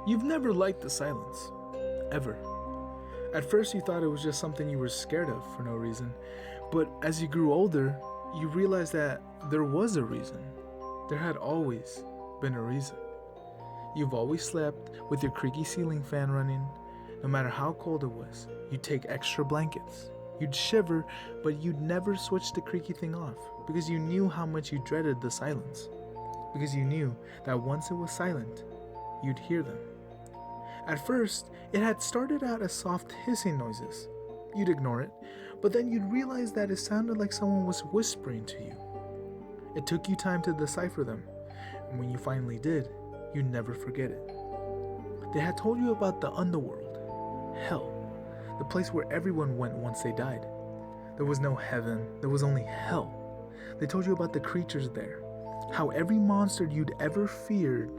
You've never liked the silence. Ever. At first, you thought it was just something you were scared of for no reason. But as you grew older, you realized that there was a reason. There had always been a reason. You've always slept with your creaky ceiling fan running. No matter how cold it was, you'd take extra blankets. You'd shiver, but you'd never switch the creaky thing off because you knew how much you dreaded the silence. Because you knew that once it was silent, you'd hear them. At first, it had started out as soft hissing noises. You'd ignore it, but then you'd realize that it sounded like someone was whispering to you. It took you time to decipher them, and when you finally did, you'd never forget it. They had told you about the underworld, hell, the place where everyone went once they died. There was no heaven, there was only hell. They told you about the creatures there, how every monster you'd ever feared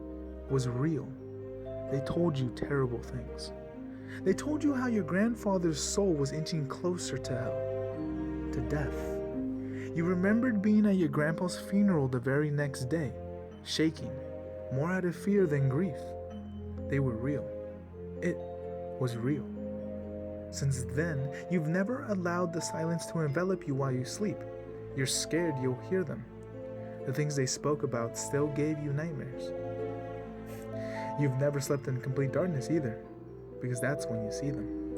was real. They told you terrible things. They told you how your grandfather's soul was inching closer to hell, to death. You remembered being at your grandpa's funeral the very next day, shaking, more out of fear than grief. They were real. It was real. Since then, you've never allowed the silence to envelop you while you sleep. You're scared you'll hear them. The things they spoke about still gave you nightmares. You've never slept in complete darkness either, because that's when you see them.